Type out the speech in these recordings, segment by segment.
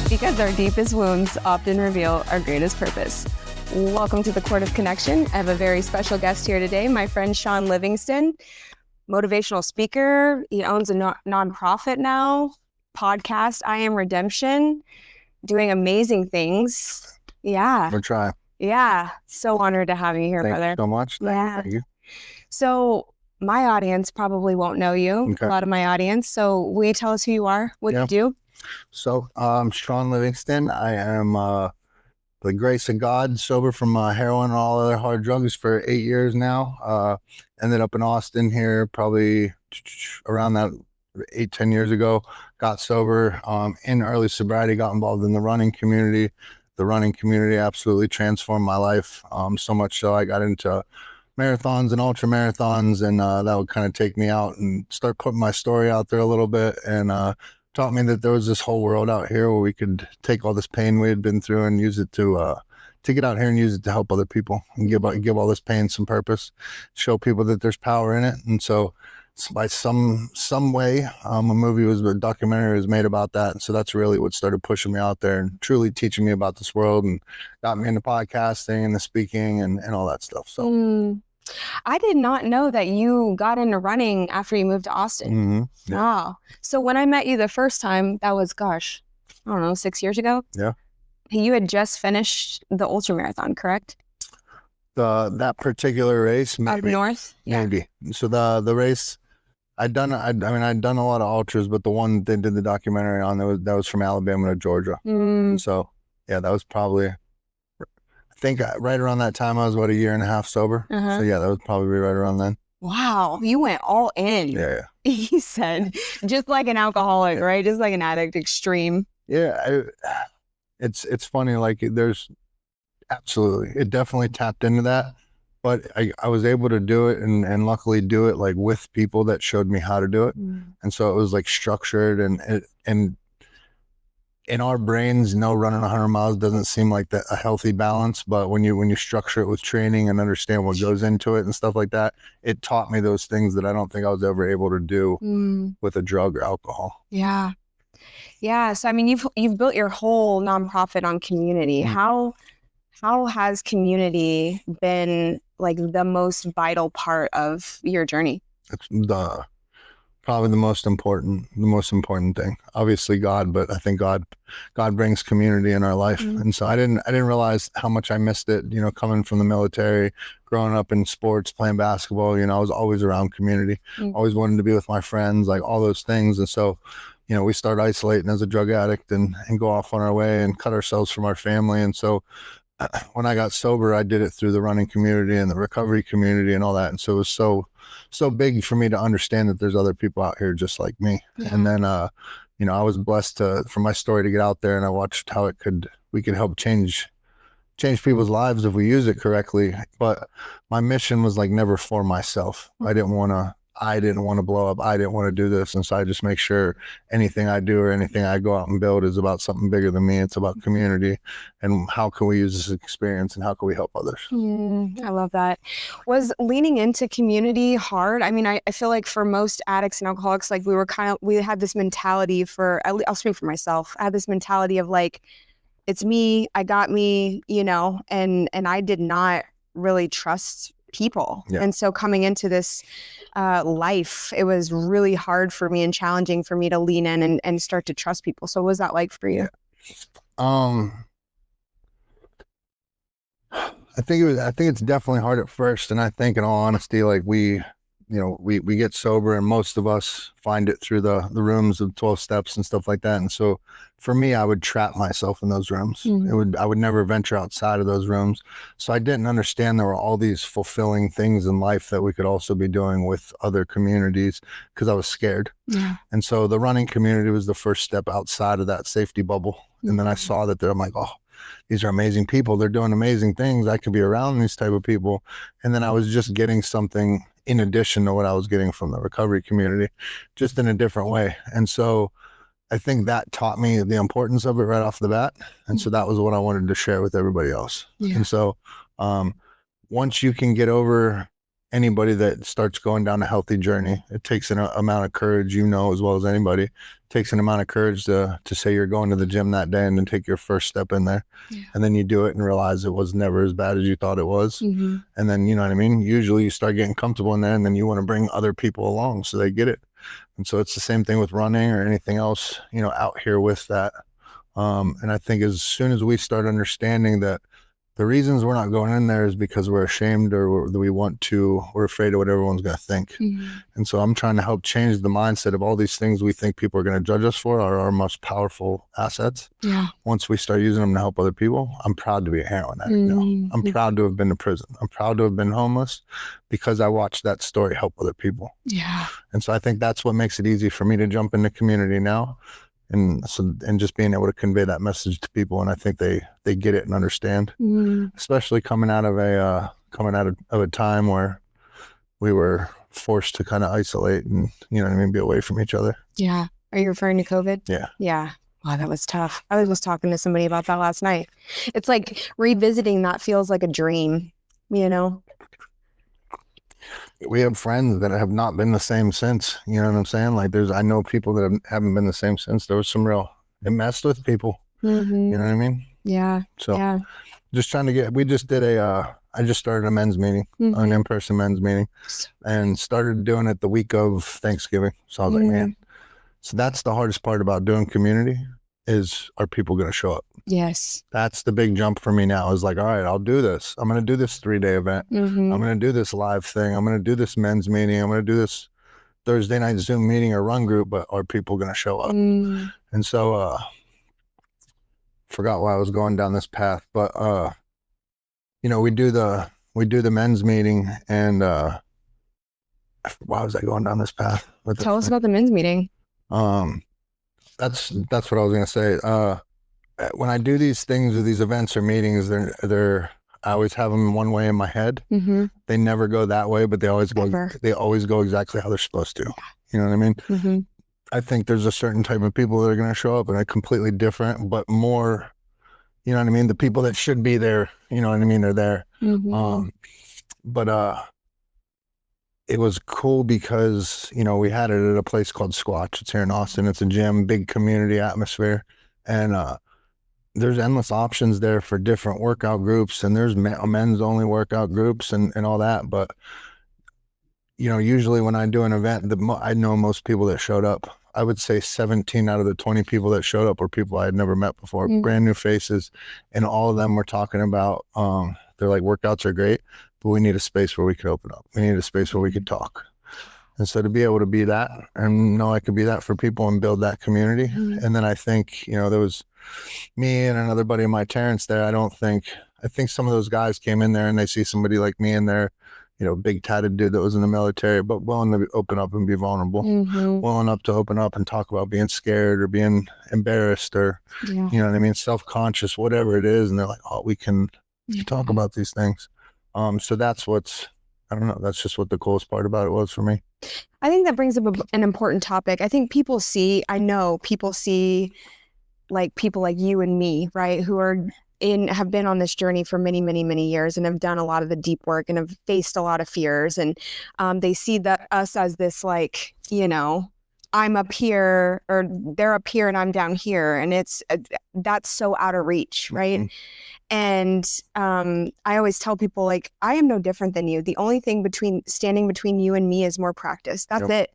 Because our deepest wounds often reveal our greatest purpose. Welcome to the Court of Connection. I have a very special guest here today, my friend Shawn Livingston, motivational speaker. He owns a nonprofit now, podcast, I Am Redemption, doing amazing things. Yeah. We'll try. Yeah. So honored to have you here, brother. Thank you so much. Thank you. So my audience probably won't know you, a lot of my audience. So will you tell us who you are, what you do? So Shawn Livingston. I am, the grace of God, sober from heroin and all other hard drugs for 8 years now. Ended up in Austin here probably around that 8-10 years ago. Got sober in early sobriety, got involved in the running community. The running community absolutely transformed my life, so much so I got into marathons and ultra marathons, and that would kind of take me out and start putting my story out there a little bit, and taught me that there was this whole world out here where we could take all this pain we had been through and use it to get out here and use it to help other people and give all this pain some purpose, show people that there's power in it. And so by some way, a documentary was made about that. And so that's really what started pushing me out there and truly teaching me about this world and got me into podcasting and the speaking and all that stuff. So I did not know that you got into running after you moved to Austin. Mm-hmm. Yeah. Wow. So when I met you the first time, that was, I don't know, 6 years ago? Yeah. You had just finished the ultra marathon, correct? That particular race, maybe. Up north? Maybe. Yeah. So the race, I'd done a lot of ultras, but the one they did the documentary on, that was from Alabama to Georgia. And so, yeah, that was probably, I think right around that time I was about 1.5 years sober. So yeah, that was probably right around then. Wow, you went all in. Yeah. He said, just like an alcoholic, right? Just like an addict, extreme. Yeah, it's funny. Like there's absolutely, it definitely tapped into that, but I was able to do it and luckily do it like with people that showed me how to do it, and so it was like structured and in our brains, running 100 miles doesn't seem like a healthy balance. But when you structure it with training and understand what goes into it and stuff like that, it taught me those things that I don't think I was ever able to do with a drug or alcohol. Yeah. Yeah. So, I mean, you've built your whole nonprofit on community. How has community been like the most vital part of your journey? It's probably the most important thing. Obviously God, but I think God brings community in our life. And so I didn't realize how much I missed it, coming from the military, growing up in sports, playing basketball, I was always around community, always wanted to be with my friends, like all those things. And so, we start isolating as a drug addict and go off on our way and cut ourselves from our family. And so when I got sober, I did it through the running community and the recovery community and all that. And so it was so big for me to understand that there's other people out here just like me. Yeah. And then, I was blessed for my story to get out there, and I watched how we could help change people's lives if we use it correctly. But my mission was like never for myself. I didn't want to blow up. I didn't want to do this. And so I just make sure anything I do or anything I go out and build is about something bigger than me. It's about community and how can we use this experience and how can we help others? I love that. Was leaning into community hard? I mean, I feel like for most addicts and alcoholics, like we had this mentality I'll speak for myself. I had this mentality of like, it's me, I got me, and I did not really trust people. Yeah. And so coming into this life, it was really hard for me and challenging for me to lean in and start to trust people. So what was that like for you? Yeah. I think it's definitely hard at first. And I think in all honesty, like we get sober and most of us find it through the rooms of 12 steps and stuff like that. And so for me, I would trap myself in those rooms. I would never venture outside of those rooms. So I didn't understand there were all these fulfilling things in life that we could also be doing with other communities because I was scared. Yeah. And so the running community was the first step outside of that safety bubble. And then I saw that there, I'm like, oh, these are amazing people. They're doing amazing things. I could be around these type of people. And then I was just getting something in addition to what I was getting from the recovery community, just in a different way. And so I think that taught me the importance of it right off the bat. And so that was what I wanted to share with everybody else. Yeah. And so once you can get over anybody that starts going down a healthy journey, it takes an amount of courage, you know, as well as anybody. It takes an amount of courage to say you're going to the gym that day and then take your first step in there. Yeah. And then you do it and realize it was never as bad as you thought it was. Mm-hmm. And then, you know what I mean? Usually you start getting comfortable in there, and then you want to bring other people along so they get it. And so it's the same thing with running or anything else, you know, out here with that. And I think as soon as we start understanding that the reasons we're not going in there is because we're ashamed or we're afraid of what everyone's going to think. Mm-hmm. And so I'm trying to help change the mindset of all these things we think people are going to judge us for are our most powerful assets. Yeah. Once we start using them to help other people, I'm proud to be a heroin addict now. I'm proud to have been to prison. I'm proud to have been homeless because I watched that story help other people. Yeah. And so I think that's what makes it easy for me to jump into community now. And just being able to convey that message to people, and I think they get it and understand. Especially coming out of a time where we were forced to kind of isolate and, you know what I mean, be away from each other. Yeah. Are you referring to COVID? Yeah. Yeah. Wow, that was tough. I was talking to somebody about that last night. It's like revisiting that feels like a dream, you know? We have friends that have not been the same since, you know what I'm saying? Like I know people that haven't been the same since. There was it messed with people, you know what I mean? Yeah. So yeah. Just trying to I just started a men's meeting, an in-person men's meeting, and started doing it the week of Thanksgiving. So I was like, man, so that's the hardest part about doing community is, are people going to show up? Yes. That's the big jump for me now is like, all right, I'll do this. I'm going to do this 3-day event. I'm going to do this live thing. I'm going to do this men's meeting. I'm going to do this Thursday night Zoom meeting or run group, but are people going to show up? And so, forgot why I was going down this path, but, you know, we do the men's meeting, and, why was I going down this path? Tell us about the men's meeting. That's what I was going to say. When I do these things or these events or meetings, I always have them one way in my head. They never go that way, but they always go exactly how they're supposed to. You know what I mean? I think there's a certain type of people that are going to show up and are completely different, but more, you know what I mean? The people that should be there, you know what I mean? They're there. But it was cool because, you know, we had it at a place called Squatch. It's here in Austin. It's a gym, big community atmosphere. And, there's endless options there for different workout groups, and there's men's only workout groups and all that. But, you know, usually when I do an event, I know most people that showed up. I would say 17 out of the 20 people that showed up were people I had never met before, brand new faces. And all of them were talking about, they're like, workouts are great, but we need a space where we could open up. We need a space where we could talk. And so to be able to be that and know I could be that for people and build that community. And then I think, you know, there was me and another buddy of mine, Terrence, there. I think some of those guys came in there and they see somebody like me in there, you know, big tatted dude that was in the military, but willing to open up and be vulnerable, willing up to open up and talk about being scared or being embarrassed or, you know what I mean, self-conscious, whatever it is. And they're like, oh, we can talk about these things. So that's I don't know. That's just what the coolest part about it was for me. I think that brings up an important topic. I think I know people see like people like you and me, right, who have been on this journey for many, many, many years and have done a lot of the deep work and have faced a lot of fears. And they see us as this, like, you know, I'm up here or they're up here and I'm down here. And that's so out of reach, right? And I always tell people, like, I am no different than you. The only thing standing between you and me is more practice. That's it.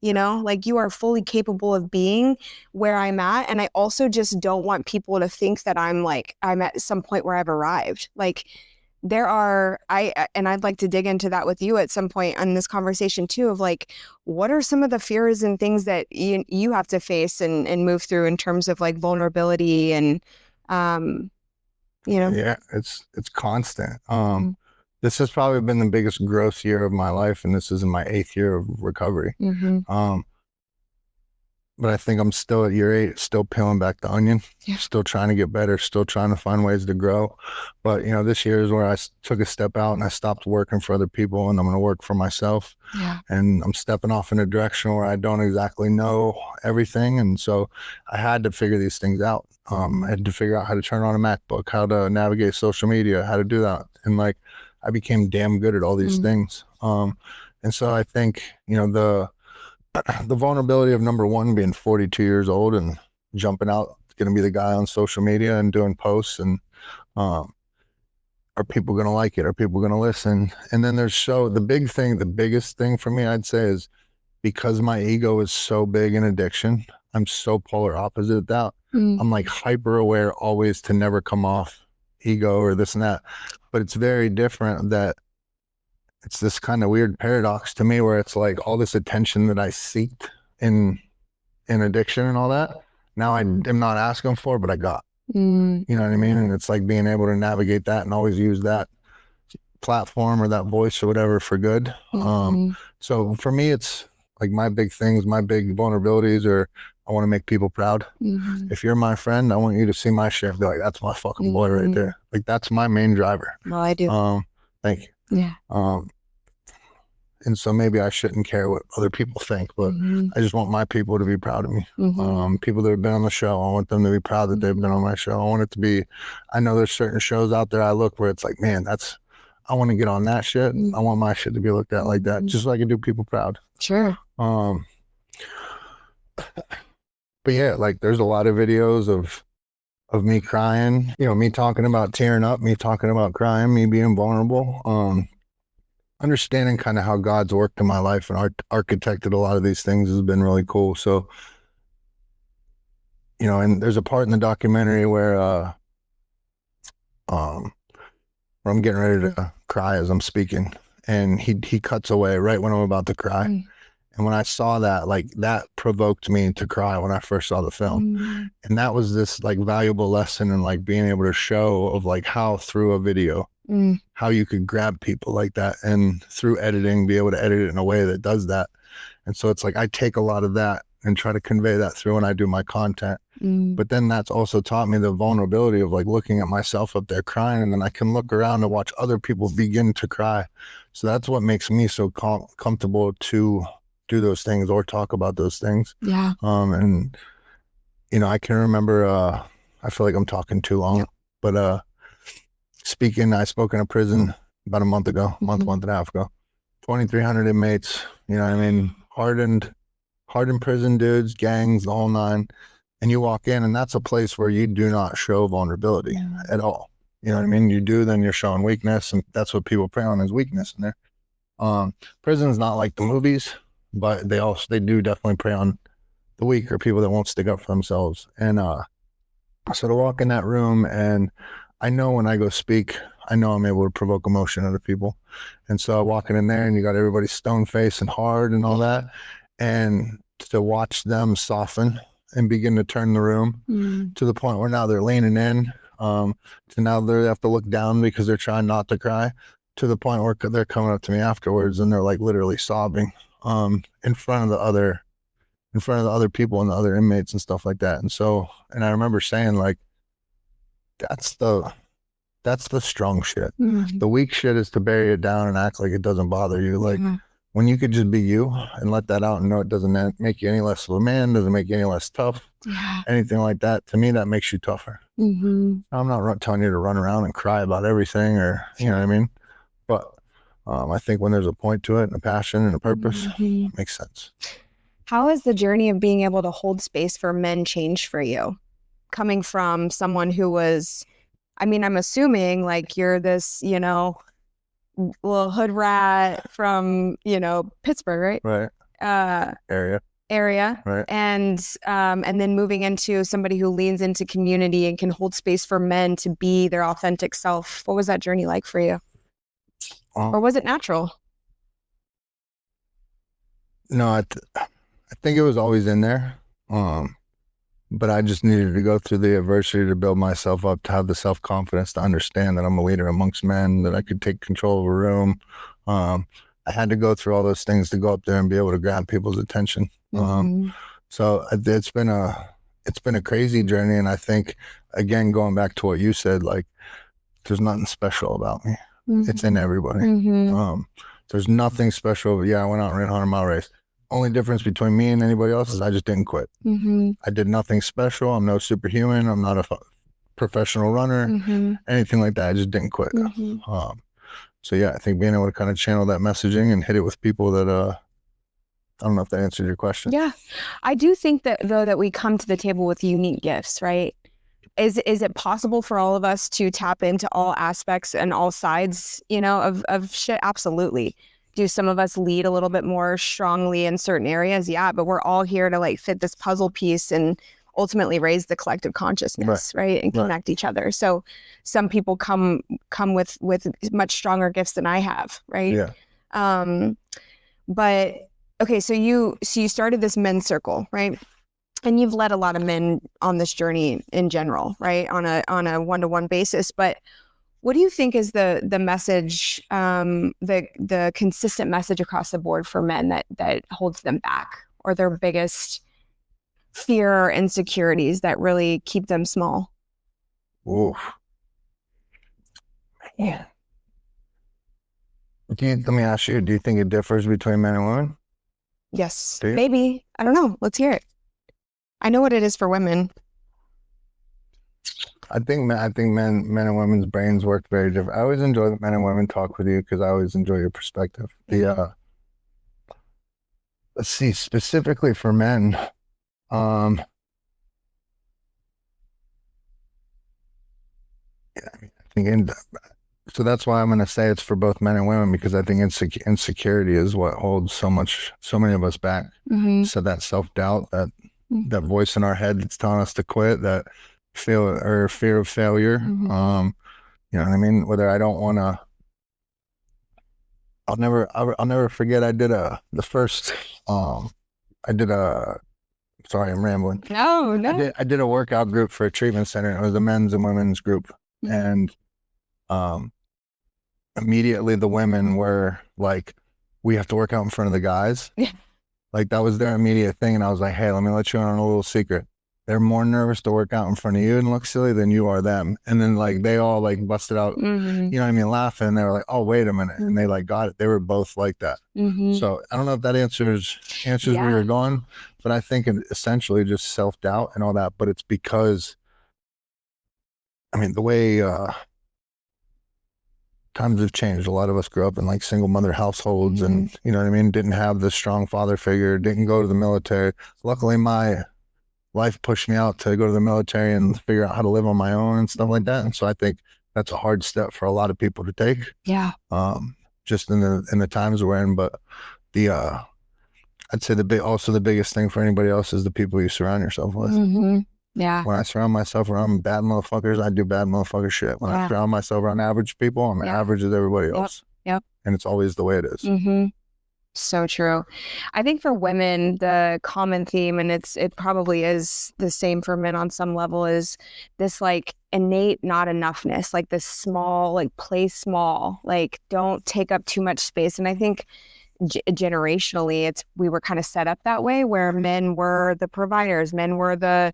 You know, like, you are fully capable of being where I'm at. And I also just don't want people to think that I'm at some point where I've arrived. Like, and I'd like to dig into that with you at some point in this conversation too, of like, what are some of the fears and things that you have to face and move through in terms of like vulnerability and, you know? Yeah, it's constant. This has probably been the biggest growth year of my life, and this is in my 8th year of recovery. But I think I'm still at year 8, still peeling back the onion, still trying to get better, still trying to find ways to grow. But, you know, this year is where I took a step out and I stopped working for other people and I'm going to work for myself. And I'm stepping off in a direction where I don't exactly know everything. And so I had to figure these things out. I had to figure out how to turn on a MacBook, how to navigate social media, how to do that. And like, I became damn good at all these things. And so I think, you know, the vulnerability of number one, being 42 years old and jumping out, going to be the guy on social media and doing posts, and are people going to like it? Are people going to listen? And then there's the biggest thing for me, I'd say, is because my ego is so big in addiction, I'm so polar opposite of that. I'm like hyper aware always to never come off ego or this and that. But it's very different that it's this kind of weird paradox to me where it's like all this attention that I seeked in addiction and all that, now I am not asking for, but I got. You know what I mean? And it's like being able to navigate that and always use that platform or that voice or whatever for good. So for me, it's like my big things, my big vulnerabilities are, I want to make people proud. If you're my friend, I want you to see my shit and be like, that's my fucking boy right there. Like, that's my main driver. Well, I do. Thank you. Yeah. And so maybe I shouldn't care what other people think, but I just want my people to be proud of me. People that have been on the show, I want them to be proud that they've been on my show. I want it to be, I know there's certain shows out there I look where it's like, man, I want to get on that shit. I want my shit to be looked at like that, just so I can do people proud. Sure. But yeah, like there's a lot of videos of me crying, you know, me talking about tearing up, me talking about crying, me being vulnerable. Understanding kind of how God's worked in my life and architected a lot of these things has been really cool. So, you know, and there's a part in the documentary where I'm getting ready to cry as I'm speaking, and he cuts away right when I'm about to cry. And when I saw that, like, that provoked me to cry when I first saw the film. And that was this like valuable lesson in like being able to show of like how through a video, how you could grab people like that, and through editing, be able to edit it in a way that does that. And so it's like, I take a lot of that and try to convey that through when I do my content. But then that's also taught me the vulnerability of like looking at myself up there crying, and then I can look around and watch other people begin to cry. So that's what makes me so comfortable to do those things or talk about those things. Yeah. And, you know, I can remember, I feel like I'm talking too long, but I spoke in a prison about a month ago, month and a half ago, 2,300 inmates, you know what I mean? Hardened prison dudes, gangs, the whole nine. And you walk in, and that's a place where you do not show vulnerability at all. You know what I mean? You do, then you're showing weakness, and that's what people prey on, is weakness in there. Prison's not like the movies, but they do definitely prey on the weak or people that won't stick up for themselves. And so to walk in that room, and I know when I go speak, I know I'm able to provoke emotion out of people. And so walking in there, and you got everybody stone faced and hard and all that, and to watch them soften and begin to turn the room to the point where now they're leaning in, to now they have to look down because they're trying not to cry, to the point where they're coming up to me afterwards and they're like literally sobbing in front of the other people and the other inmates and stuff like that. And so, and I remember saying, like, that's the strong shit. The weak shit is to bury it down and act like it doesn't bother you. Like, when you could just be you and let that out and know it doesn't make you any less of a man, doesn't make you any less tough, anything like that, to me, that makes you tougher. I'm not telling you to run around and cry about everything, or, you know what I mean? But I think when there's a point to it and a passion and a purpose, it makes sense. How has the journey of being able to hold space for men changed for you? Coming from someone who was, I mean, I'm assuming like you're this, you know, little hood rat from, you know, Pittsburgh, right? Area. Right. And then moving into somebody who leans into community and can hold space for men to be their authentic self. What was that journey like for you? Or was it natural? No, I think it was always in there. But I just needed to go through the adversity to build myself up, to have the self-confidence to understand that I'm a leader amongst men, that I could take control of a room. I had to go through all those things to go up there and be able to grab people's attention. So it's been a crazy journey. And I think, again, going back to what you said, like, there's nothing special about me. It's in everybody. There's nothing special. Yeah, I went out and ran a 100-mile race. Only difference between me and anybody else is I just didn't quit. I did nothing special. I'm no superhuman. I'm not a professional runner, anything like that. I just didn't quit. yeah, I think being able to kind of channel that messaging and hit it with people that I don't know if that answered your question. Yeah. I do think that though that we come to the table with unique gifts, right? Is it possible for all of us to tap into all aspects and all sides, of shit? Absolutely. Do some of us lead a little bit more strongly in certain areas? Yeah, but we're all here to like fit this puzzle piece and ultimately raise the collective consciousness, right? And connect each other. So some people come with much stronger gifts than I have, right? Yeah. But okay, so you started this men's circle, right? And you've led a lot of men on this journey in general, right? On a one-to-one basis. But what do you think is the message, the consistent message across the board for men that holds them back, or their biggest fear or insecurities that really keep them small? Oof. Yeah. Let me ask you, do you think it differs between men and women? Yes. Maybe. I don't know. Let's hear it. I know what it is for women. I think men and women's brains work very different. I always enjoy the men and women talk with you because I always enjoy your perspective. Let's see, specifically for men, I think so that's why I'm going to say it's for both men and women, because I think insecurity is what holds so many of us back. So that self-doubt, that voice in our head that's telling us to quit, that fear of failure. You know what I mean? Whether I don't want to, I'll never forget. I did sorry, I'm rambling. No. I did a workout group for a treatment center. It was a men's and women's group. And immediately the women were like, we have to work out in front of the guys. Like that was their immediate thing. And I was like, hey, let me let you in on a little secret. They're more nervous to work out in front of you and look silly than you are them. And then like they all like busted out, you know what I mean, laughing. And they were like, oh, wait a minute. And they like got it. They were both like that. So I don't know if that answers where you're going, but I think it essentially just self-doubt and all that. But it's because, I mean, the way times have changed. A lot of us grew up in like single mother households and, you know what I mean, didn't have the strong father figure, didn't go to the military. Luckily, my life pushed me out to go to the military and figure out how to live on my own and stuff like that. And so I think that's a hard step for a lot of people to take. Yeah. Just in the times we're in. But I'd say the biggest thing for anybody else is the people you surround yourself with. Yeah. When I surround myself around bad motherfuckers, I do bad motherfucker shit. When I surround myself around average people, I'm average as everybody else. Yep. And it's always the way it is. So true. I think for women, the common theme, and it probably is the same for men on some level, is this like innate not enoughness, like this small, like play small, like don't take up too much space. And I think generationally, we were kind of set up that way, where men were the providers, men were the,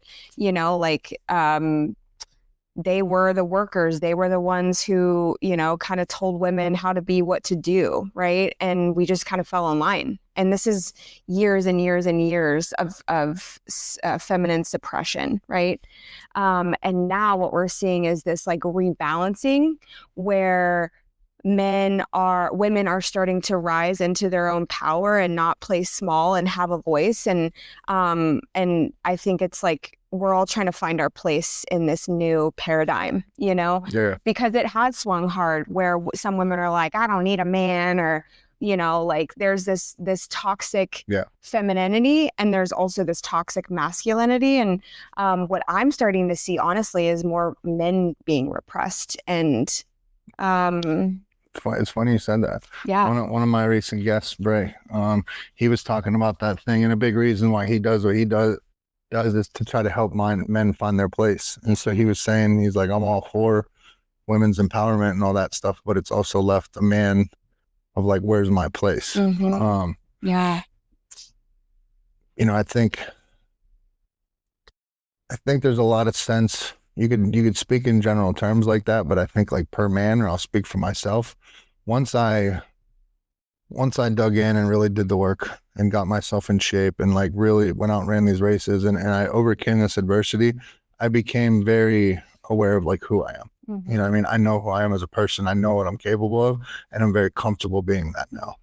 they were the workers. They were the ones who, kind of told women how to be, what to do, right? And we just kind of fell in line. And this is years and years and years of feminine suppression, right? And now what we're seeing is this like rebalancing where women are starting to rise into their own power and not play small and have a voice. And I think it's like we're all trying to find our place in this new paradigm, because it has swung hard where some women are like, I don't need a man, or, like there's this toxic femininity, and there's also this toxic masculinity. And what I'm starting to see, honestly, is more men being repressed. And it's funny you said that. Yeah. One of my recent guests, Bray, he was talking about that thing, and a big reason why he does what he does is to try to help men find their place. And so he was saying, he's like, I'm all for women's empowerment and all that stuff, but it's also left a man of like, where's my place? Yeah. I think there's a lot of sense. You could speak in general terms like that, but I think like per man, or I'll speak for myself. Once I dug in and really did the work and got myself in shape and like really went out and ran these races and I overcame this adversity, I became very aware of like who I am. Mm-hmm. You know what I mean? I know who I am as a person. I know what I'm capable of, and I'm very comfortable being that now.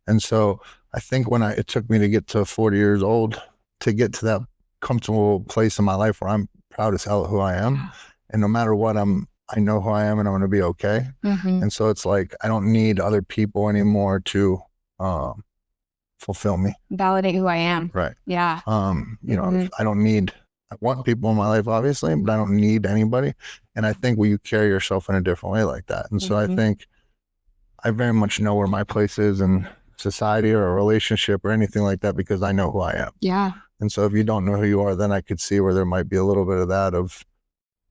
And so I think it took me to get to 40 years old to get to that comfortable place in my life where I'm proud as hell of who I am. And no matter what, I know who I am and I'm going to be okay. Mm-hmm. And so it's like, I don't need other people anymore to, fulfill me. Validate who I am. Right. Yeah. You know, I want people in my life, obviously, but I don't need anybody. And I think you carry yourself in a different way like that. And so I think I very much know where my place is in society or a relationship or anything like that because I know who I am. Yeah. And so if you don't know who you are, then I could see where there might be a little bit of that of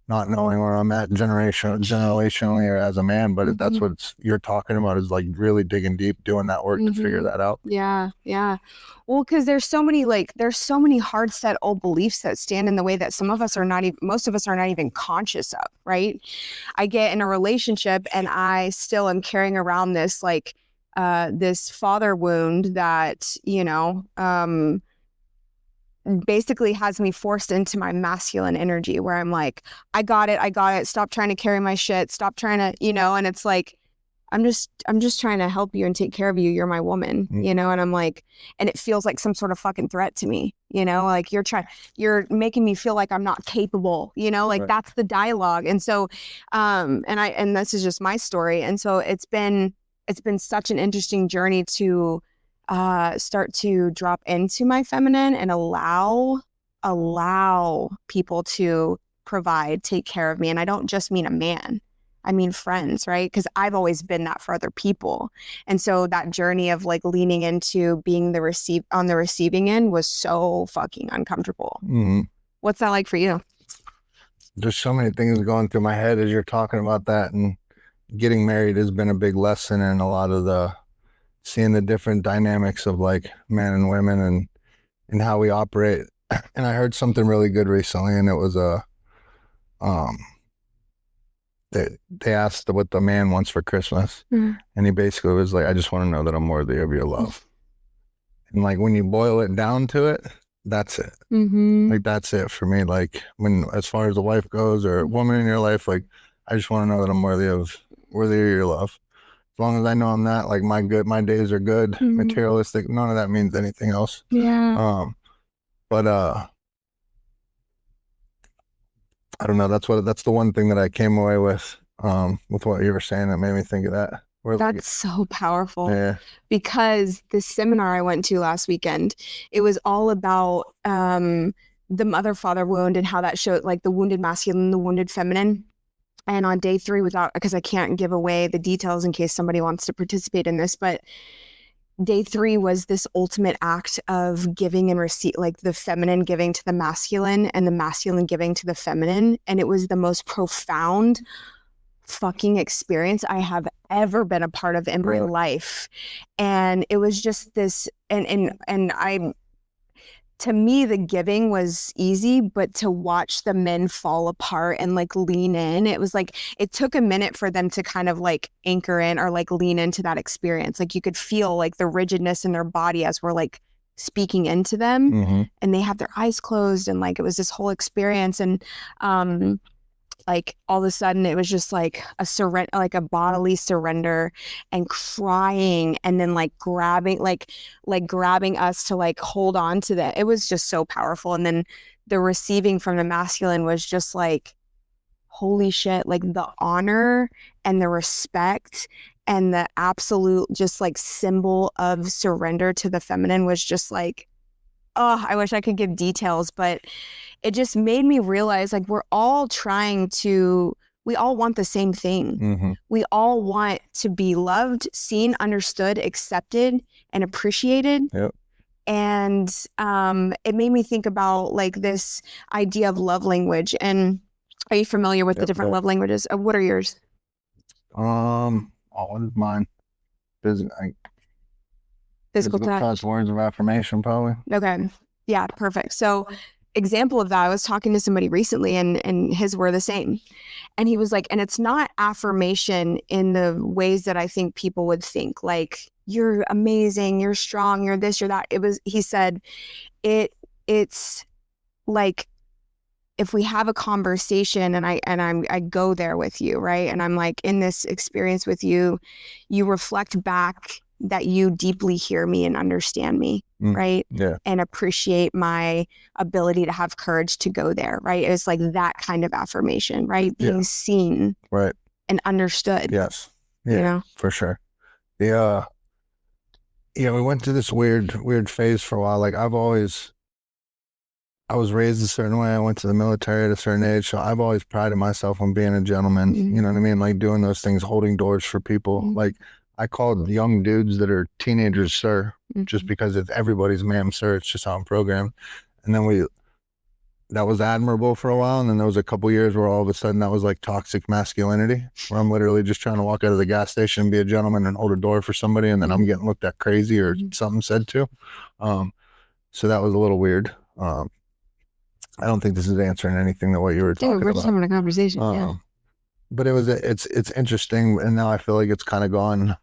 not knowing where I'm at generationally or as a man. But that's what you're talking about, is like really digging deep, doing that work to figure that out. Yeah. Yeah. Well, because there's so many hard set old beliefs that stand in the way that most of us are not even conscious of, right? I get in a relationship and I still am carrying around this this father wound that, basically has me forced into my masculine energy where I'm like, I got it. Stop trying to carry my shit. Stop trying to, and it's like, I'm just trying to help you and take care of you. You're my woman, and I'm like, and it feels like some sort of fucking threat to me, like you're making me feel like I'm not capable, like that's the dialogue. And so, and this is just my story. And so it's been such an interesting journey to start to drop into my feminine and allow people to take care of me. And I don't just mean a man. I mean friends, right? Because I've always been that for other people. And so that journey of like leaning into being on the receiving end was so fucking uncomfortable. What's that like for you? There's so many things going through my head as you're talking about that, and getting married has been a big lesson in a lot of seeing the different dynamics of like men and women and how we operate. And I heard something really good recently, and it was they asked what the man wants for Christmas, and he basically was like, I just want to know that I'm worthy of your love. And like when you boil it down to it, that's it. Like that's it for me. Like as far as the wife goes or a woman in your life, like I just want to know that I'm worthy of your love. As long as I know I'm not, like my days are good, materialistic, none of that means anything else. Yeah. But I don't know. That's the one thing that I came away with what you were saying that made me think of that. That's so powerful. Yeah. Because the seminar I went to last weekend, it was all about the mother-father wound and how that showed like the wounded masculine, the wounded feminine. And on day 3, because I can't give away the details in case somebody wants to participate in this, but day 3 was this ultimate act of giving and receive, like the feminine giving to the masculine and the masculine giving to the feminine. And it was the most profound fucking experience I have ever been a part of in my life. And it was just this, to me, the giving was easy, but to watch the men fall apart and like lean in, it was like, it took a minute for them to kind of like anchor in or like lean into that experience. Like you could feel like the rigidness in their body as we're like speaking into them, and they have their eyes closed, and like it was this whole experience. And like all of a sudden it was just like a surrender, like a bodily surrender, and crying, and then like grabbing us to like hold on to that. It was just so powerful. And then the receiving from the masculine was just like, holy shit, like the honor and the respect and the absolute just like symbol of surrender to the feminine was just like, oh, I wish I could give details, but it just made me realize like we all want the same thing. We all want to be loved, seen, understood, accepted, and appreciated. Yep. And it made me think about like this idea of love language. And are you familiar with the different love languages? What are yours? What is mine? Physical touch, words of affirmation, probably. Okay. Yeah, perfect. So example of that, I was talking to somebody recently and his were the same. And he was like, and it's not affirmation in the ways that I think people would think, like, you're amazing, you're strong, you're this, you're that. He said, it's like if we have a conversation and I go there with you, right? And I'm like in this experience with you, you reflect back that you deeply hear me and understand me, right? Yeah. And appreciate my ability to have courage to go there, right? It's like that kind of affirmation, right? Being seen, right, and understood. Yes. Yeah, you know? for sure. Yeah. Yeah, we went through this weird phase for a while. Like I was raised a certain way. I went to the military at a certain age. So I've always prided myself on being a gentleman. You know what I mean? Like doing those things, holding doors for people. Like I called young dudes that are teenagers, sir, just because it's everybody's ma'am, sir. It's just how I'm programmed. And then that was admirable for a while. And then there was a couple years where all of a sudden that was like toxic masculinity, where I'm literally just trying to walk out of the gas station and be a gentleman and hold a door for somebody. And then I'm getting looked at crazy or something said to. So that was a little weird. I don't think this is answering anything that what you were talking about. We're just having a conversation. But it's interesting, and now I feel like it's kind of gone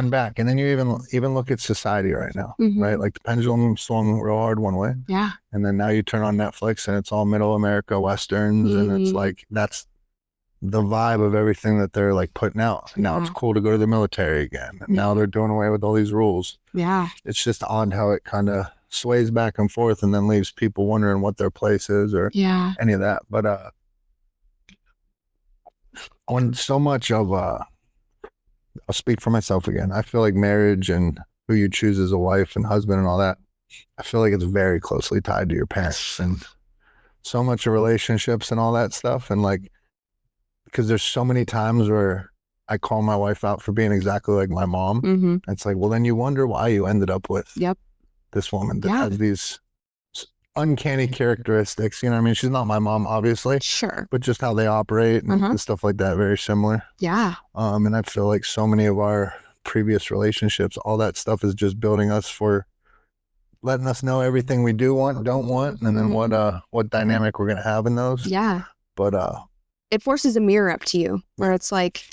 back. And then you even look at society right now, right? Like the pendulum swung real hard one way. Yeah. And then now you turn on Netflix and it's all middle America Westerns, and it's like that's the vibe of everything that they're like putting out. Now it's cool to go to the military again. And now they're doing away with all these rules. Yeah. It's just odd how it kind of sways back and forth and then leaves people wondering what their place is or any of that. But on so much of I'll speak for myself again. I feel like marriage and who you choose as a wife and husband and all that, I feel like it's very closely tied to your parents and so much of relationships and all that stuff. And like, because there's so many times where I call my wife out for being exactly like my mom. It's like, well, then you wonder why you ended up with this woman that has these uncanny characteristics. You know what I mean? She's not my mom, obviously. Sure. But just how they operate and stuff like that, very similar. Yeah. And I feel like so many of our previous relationships, all that stuff is just building us for letting us know everything we do want, don't want, and then what dynamic we're going to have in those. Yeah. But it forces a mirror up to you where it's like,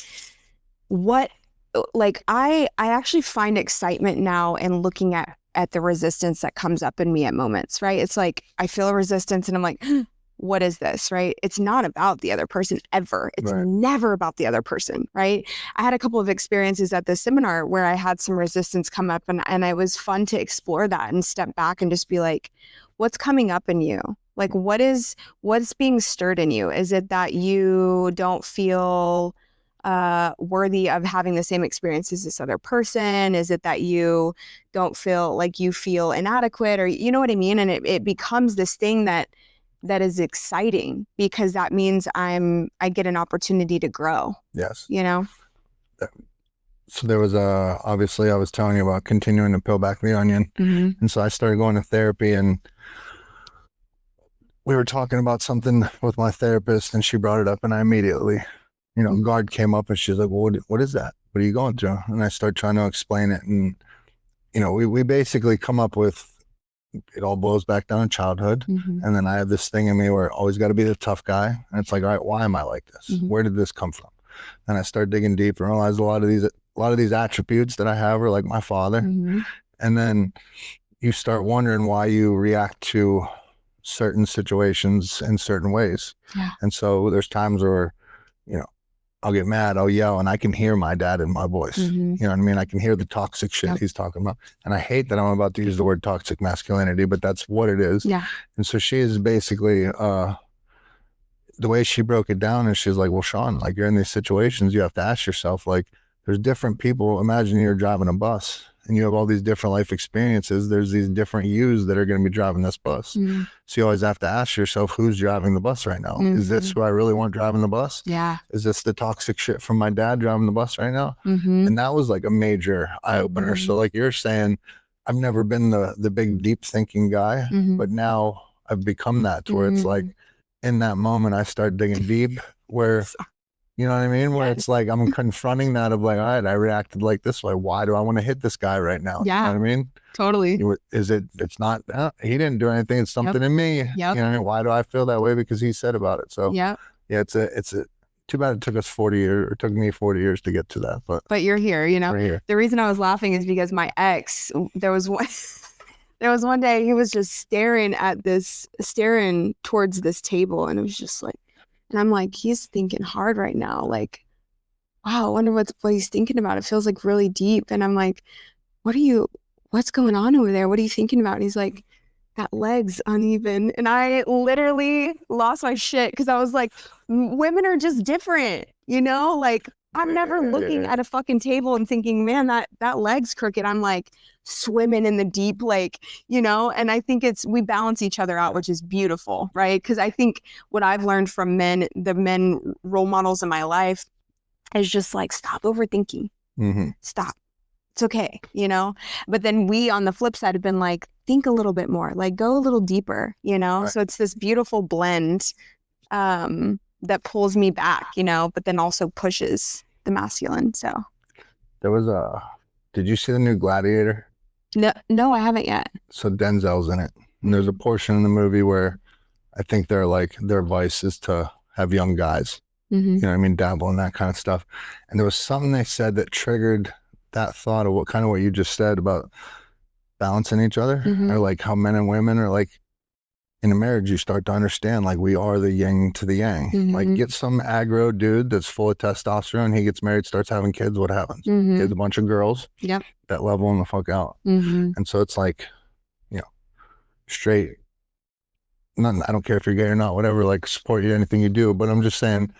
I actually find excitement now in looking at the resistance that comes up in me at moments, right? It's like, I feel a resistance and I'm like, what is this, right? It's not about the other person ever. It's never about the other person, right? I had a couple of experiences at this seminar where I had some resistance come up and it was fun to explore that and step back and just be like, what's coming up in you? Like, what's being stirred in you? Is it that you don't feel worthy of having the same experience as this other person? Is it that you don't feel like you feel inadequate, or you know what I mean? And it becomes this thing that is exciting because that means I get an opportunity to grow. Yes. You know? So there was obviously I was telling you about continuing to peel back the onion. And so I started going to therapy, and we were talking about something with my therapist and she brought it up, and I immediately, guard came up and she's like, well, what is that? What are you going through? And I started trying to explain it. And, we basically come up with, it all boils back down to childhood. And then I have this thing in me where I always got to be the tough guy. And it's like, all right, why am I like this? Where did this come from? And I started digging deep and realized a lot of these attributes that I have are like my father. And then you start wondering why you react to certain situations in certain ways. And so there's times where, I'll get mad, I'll yell, and I can hear my dad in my voice. You know what I mean? I can hear the toxic shit he's talking about. And I hate that I'm about to use the word toxic masculinity, but that's what it is. And so she is basically, the way she broke it down is she's like, well, Shawn, like you're in these situations, you have to ask yourself, like, there's different people. Imagine you're driving a bus and you have all these different life experiences. There's these different yous that are going to be driving this bus. So you always have to ask yourself, who's driving the bus right now? Is this who I really want driving the bus? Is this the toxic shit from my dad driving the bus right now? And that was like a major eye opener. So like you're saying, I've never been the big deep thinking guy, but now I've become that to where it's like in that moment I start digging deep where, you know what I mean? Where it's like, I'm confronting that of like, all right, I reacted like this way. Why do I want to hit this guy right now? You know what I mean? Totally. It's not, he didn't do anything. It's something in me. You know what I mean? Why do I feel that way? Because he said about it. So it's too bad it took us 40 years, or it took me 40 years to get to that. But you're here, we're here. The reason I was laughing is because my ex, there was one, There was one day he was just staring towards this table, and it was just like, and I'm like, he's thinking hard right now. Like, wow, I wonder what he's thinking about. It feels like really deep. And I'm like, what's going on over there? What are you thinking about? And he's like, that leg's uneven. And I literally lost my shit because I was like, women are just different, you know? Like, I'm never looking at a fucking table and thinking, man, that leg's crooked. I'm like swimming in the deep lake, you know? And I think we balance each other out, which is beautiful, right? Because I think what I've learned from the men role models in my life is just like, stop overthinking. Stop. It's okay, you know? But then we, on the flip side, have been like, think a little bit more, like go a little deeper, you know? Right. So it's this beautiful blend that pulls me back, you know, but then also pushes the masculine. So there was did you see the new Gladiator? No, I haven't yet. So Denzel's in it. And there's a portion in the movie where I think their vice is to have young guys, you know what I mean, dabble in that kind of stuff. And there was something they said that triggered that thought of what you just said about balancing each other, or like how men and women are like, in a marriage, you start to understand, like, we are the yin to the yang. Like, get some aggro dude that's full of testosterone, he gets married, starts having kids, what happens? Gets a bunch of girls that level him the fuck out. And so it's like, you know, straight, nothing, I don't care if you're gay or not, whatever, like, support you, anything you do, but I'm just saying,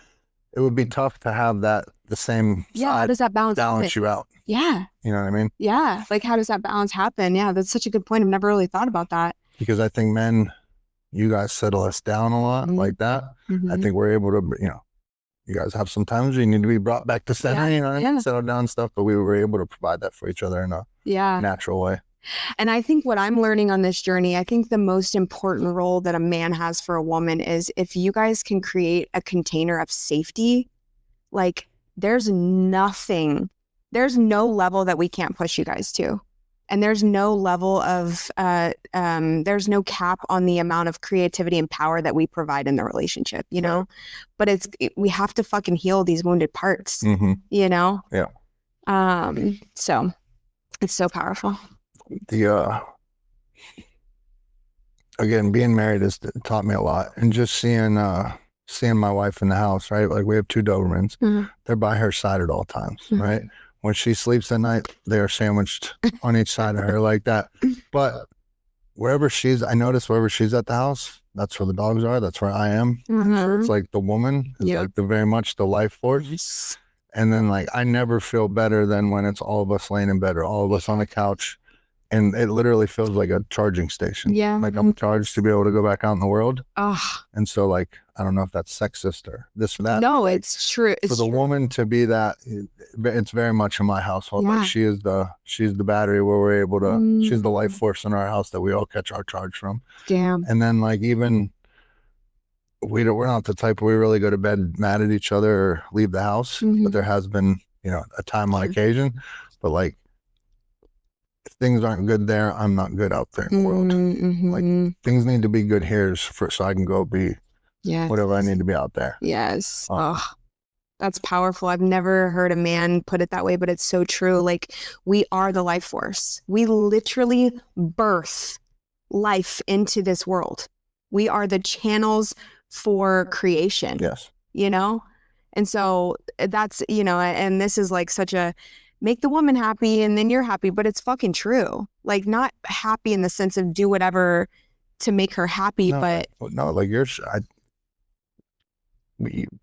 it would be tough to have the same side. How does that balance you out? Yeah. You know what I mean? Yeah. Like, how does that balance happen? Yeah, that's such a good point. I've never really thought about that. Because I think men, you guys settle us down a lot like that. I think we're able to, you know, you guys have some times you need to be brought back to center, you know, settle down stuff, but we were able to provide that for each other in a natural way. And I think what I'm learning on this journey, I think the most important role that a man has for a woman is if you guys can create a container of safety, like there's no level that we can't push you guys to. And there's no level of, there's no cap on the amount of creativity and power that we provide in the relationship, you know? But we have to fucking heal these wounded parts, you know? Yeah. So it's so powerful. Again, being married has taught me a lot, and just seeing my wife in the house, right? Like, we have 2 Dobermans. They're by her side at all times, right? When she sleeps at night, they are sandwiched on each side of her like that. But I notice wherever she's at the house, that's where the dogs are. That's where I am. So it's like the woman is like very much the life force. And then, like, I never feel better than when it's all of us laying in bed or all of us on the couch. And it literally feels like a charging station. Yeah. Like, I'm charged to be able to go back out in the world. And so, like, I don't know if that's sexist or this or that. No, it's true. For the woman to be that, it's very much in my household. Like, she's the battery where we're able to, she's the life force in our house that we all catch our charge from. Damn. And then, like, even, we're not the type where we really go to bed mad at each other or leave the house. But there has been, you know, a time on occasion. But, like, if things aren't good there, I'm not good out there in the world. Like, things need to be good here so I can go be whatever I need to be out there. Yes. That's powerful. I've never heard a man put it that way, but it's so true. Like, we are the life force. We literally birth life into this world. We are the channels for creation. Yes. You know? And so that's, you know, and this is like such a, make the woman happy and then you're happy, but it's fucking true. Like, not happy in the sense of do whatever to make her happy, but no, like,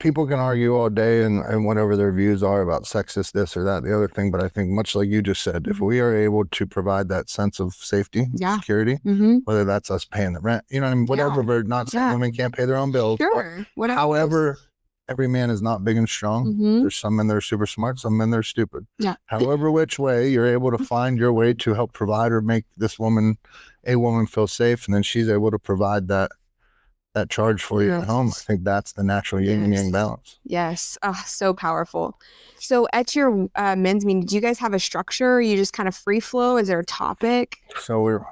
people can argue all day and whatever their views are about sexist, this or that, the other thing, but I think, much like you just said, if we are able to provide that sense of safety, security, whether that's us paying the rent, you know, and whatever, we're not saying women can't pay their own bills. Sure. However, every man is not big and strong. There's some men that are super smart, some men that are stupid. However which way you're able to find your way to help provide or make a woman feel safe, and then she's able to provide that charge for you at home. I think that's the natural yin and yang balance. Yes. So powerful. So at your men's meeting, do you guys have a structure? Or you just kind of free flow? Is there a topic? So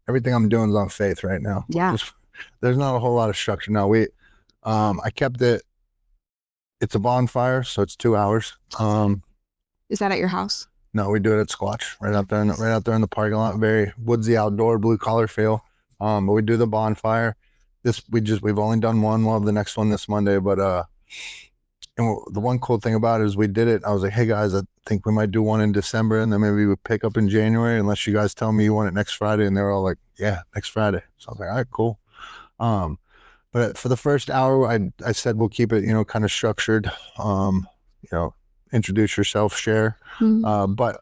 everything I'm doing is on faith right now. Yeah. There's not a whole lot of structure. No, I kept it. It's a bonfire, so it's 2 hours. Is that at your house? No, we do it at Squatch, right out there in the parking lot. Very woodsy, outdoor, blue collar feel. But we do the bonfire. We've only done one. We'll have the next one this Monday. But and the one cool thing about it is we did it. I was like, hey guys, I think we might do one in December, and then maybe we pick up in January, unless you guys tell me you want it next Friday. And they were all like, yeah, next Friday. So I was like, all right, cool. But for the first hour, I said we'll keep it, kind of structured. Introduce yourself, share. But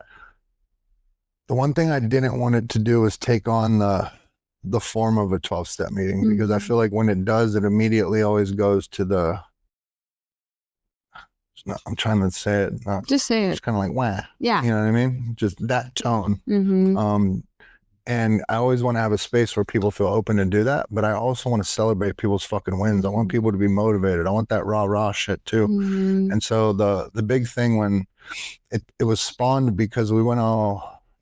the one thing I didn't want it to do was take on the form of a 12-step meeting, because I feel like when it does, it immediately always goes to I'm trying to say it. Just say it. It's kind of like, wah. Yeah. You know what I mean? Just that tone. And I always want to have a space where people feel open to do that, but I also want to celebrate people's fucking wins. I want people to be motivated. I want that rah shit too. And so the big thing when it was spawned, because we went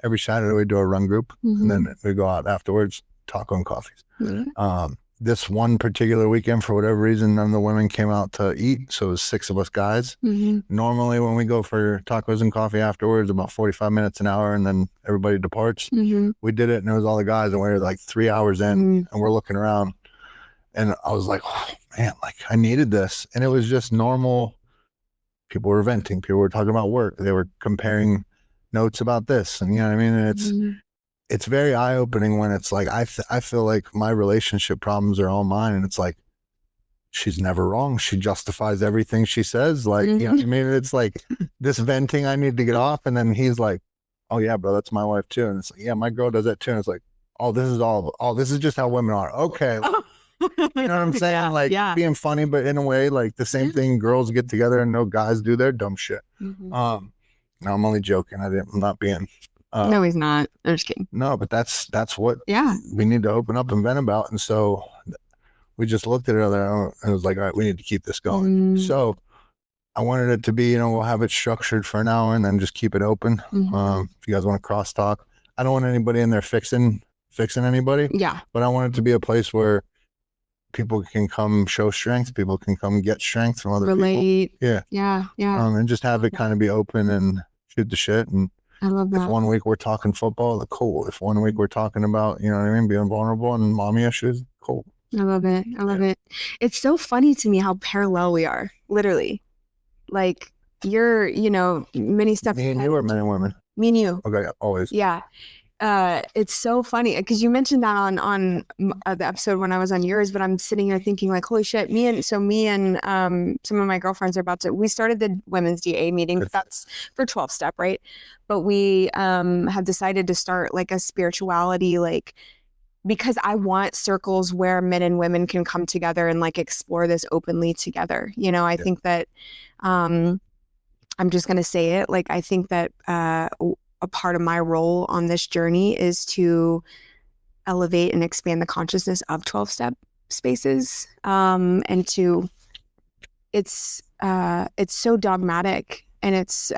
every Saturday we do a run group, and then we go out afterwards, taco and coffees. This one particular weekend, for whatever reason, none of the women came out to eat, so it was 6 of us guys. Normally when we go for tacos and coffee afterwards, about 45 minutes, an hour, and then everybody departs. We did it, and it was all the guys, and we were like 3 hours in, and we're looking around, and I was like, oh, man, like I needed this. And it was just normal. People were venting, people were talking about work, they were comparing notes about this, and you know what I mean? And it's very eye-opening when it's like, I feel like my relationship problems are all mine, and it's like, she's never wrong. She justifies everything she says. Like, you know what I mean? It's like this venting I need to get off. And then he's like, oh yeah, bro, that's my wife too. And it's like, yeah, my girl does that too. And it's like, oh, this is just how women are. Okay. You know what I'm saying? Like being funny, but in a way, like the same thing, girls get together and no guys do their dumb shit. No, I'm only joking. I'm not being no, he's not. I'm just kidding. No, but that's what we need to open up and vent about. And so we just looked at each other and it was like, all right, we need to keep this going. So I wanted it to be, we'll have it structured for an hour and then just keep it open. If you guys want to cross talk, I don't want anybody in there fixing anybody. Yeah. But I want it to be a place where people can come show strength. People can come get strength from other people. Yeah. And just have it kind of be open and shoot the shit. And I love that. If one week we're talking football, cool. If one week we're talking about, you know what I mean, being vulnerable and mommy issues, cool. I love it. I love it. It's so funny to me how parallel we are, literally. Like you're, many steps. Me and you, or men and women? Me and you. Okay, always. Yeah. It's so funny because you mentioned that on the episode when I was on yours, but I'm sitting here thinking like, holy shit, me and some of my girlfriends are we started the women's DA meeting, but that's for 12-step, right? But we have decided to start like a spirituality, like, because I want circles where men and women can come together and like explore this openly together. I think that I'm just going to say it. Like, I think that a part of my role on this journey is to elevate and expand the consciousness of 12-step spaces. And it's so dogmatic, and it's,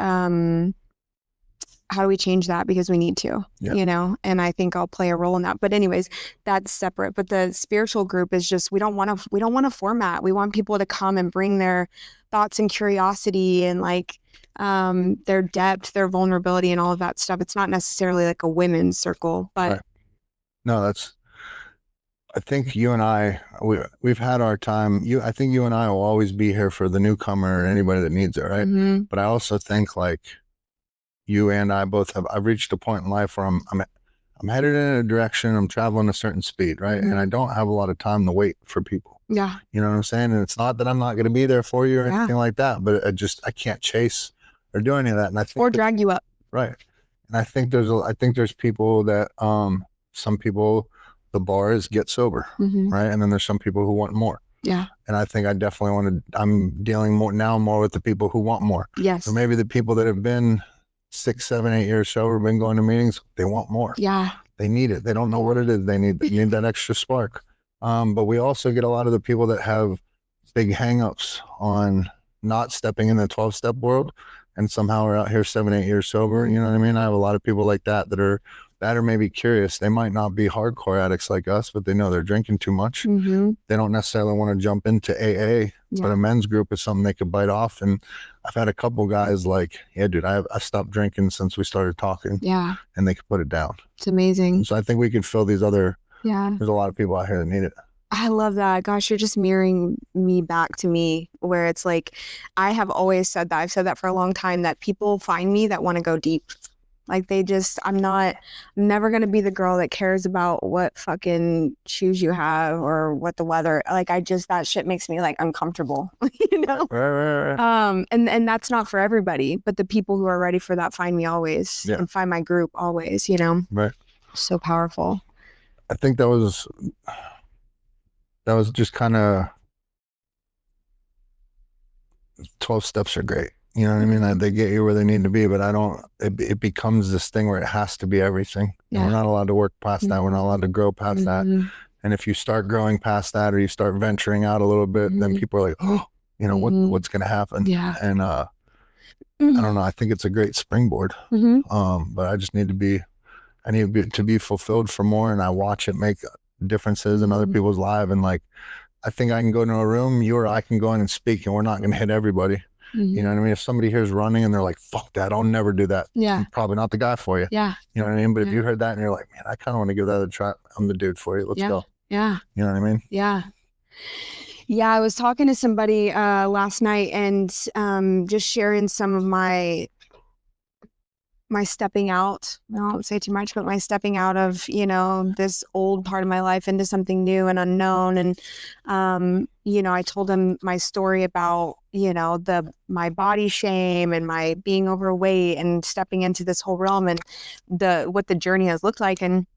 how do we change that? Because we need to, and I think I'll play a role in that. But anyways, that's separate. But the spiritual group is just, we don't want a format. We want people to come and bring their thoughts and curiosity and like, their depth, their vulnerability, and all of that stuff. It's not necessarily like a women's circle, but right. No, I think you and I, we've had our time. I think you and I will always be here for the newcomer and anybody that needs it, right? But I also think like you and I both I've reached a point in life where I'm headed in a direction, I'm traveling a certain speed, right? And I don't have a lot of time to wait for people. Yeah. You know what I'm saying? And it's not that I'm not going to be there for you or anything like that, but I can't chase or do any of that. And I think or drag you up. Right. And I think there's people that, some people, the bar is get sober, right? And then there's some people who want more. Yeah. And I think I definitely I'm dealing more with the people who want more. Yes. Or maybe the people that have been 6, 7, 8 years sober, been going to meetings, they want more. Yeah. They need it. They don't know what it is. They need that extra spark. But we also get a lot of the people that have big hangups on not stepping in the 12-step world, and somehow we're out here 7, 8 years sober. You know what I mean? I have a lot of people like that are that or maybe curious. They might not be hardcore addicts like us, but they know they're drinking too much. They don't necessarily want to jump into AA, but a men's group is something they could bite off. And I've had a couple guys like, yeah, dude, I stopped drinking since we started talking. Yeah. And they could put it down. It's amazing. And so I think we could fill these other, yeah. There's a lot of people out here that need it. I love that. Gosh, you're just mirroring me back to me, where it's like, I have always said that. I've said that for a long time, that people find me that want to go deep. Like I'm never going to be the girl that cares about what fucking shoes you have or what the weather, like that shit makes me like uncomfortable, you know? Right. And that's not for everybody, but the people who are ready for that find me always and find my group always, you know? Right. So powerful. I think that was just kind of 12 steps are great. You know what I mean? They get you where they need to be, but it becomes this thing where it has to be everything. Yeah. And we're not allowed to work past that. We're not allowed to grow past that. And if you start growing past that, or you start venturing out a little bit, then people are like, oh, you know, what's going to happen? Yeah. And I don't know. I think it's a great springboard. But I just need to be fulfilled for more. And I watch it make differences in other people's lives. And like, I think I can go into a room, you or I can go in and speak, and we're not going to hit everybody. You know what I mean? If somebody here's running and they're like, fuck that, I'll never do that. Yeah. I'm probably not the guy for you. Yeah. You know what I mean? But if you heard that and you're like, man, I kind of want to give that a try, I'm the dude for you. Let's go. Yeah. You know what I mean? Yeah. Yeah. I was talking to somebody last night and just sharing some of my stepping out. I won't say too much, but my stepping out of, you know, this old part of my life into something new and unknown. And, you know, I told him my story about, you know, my body shame and my being overweight and stepping into this whole realm and what the journey has looked like. And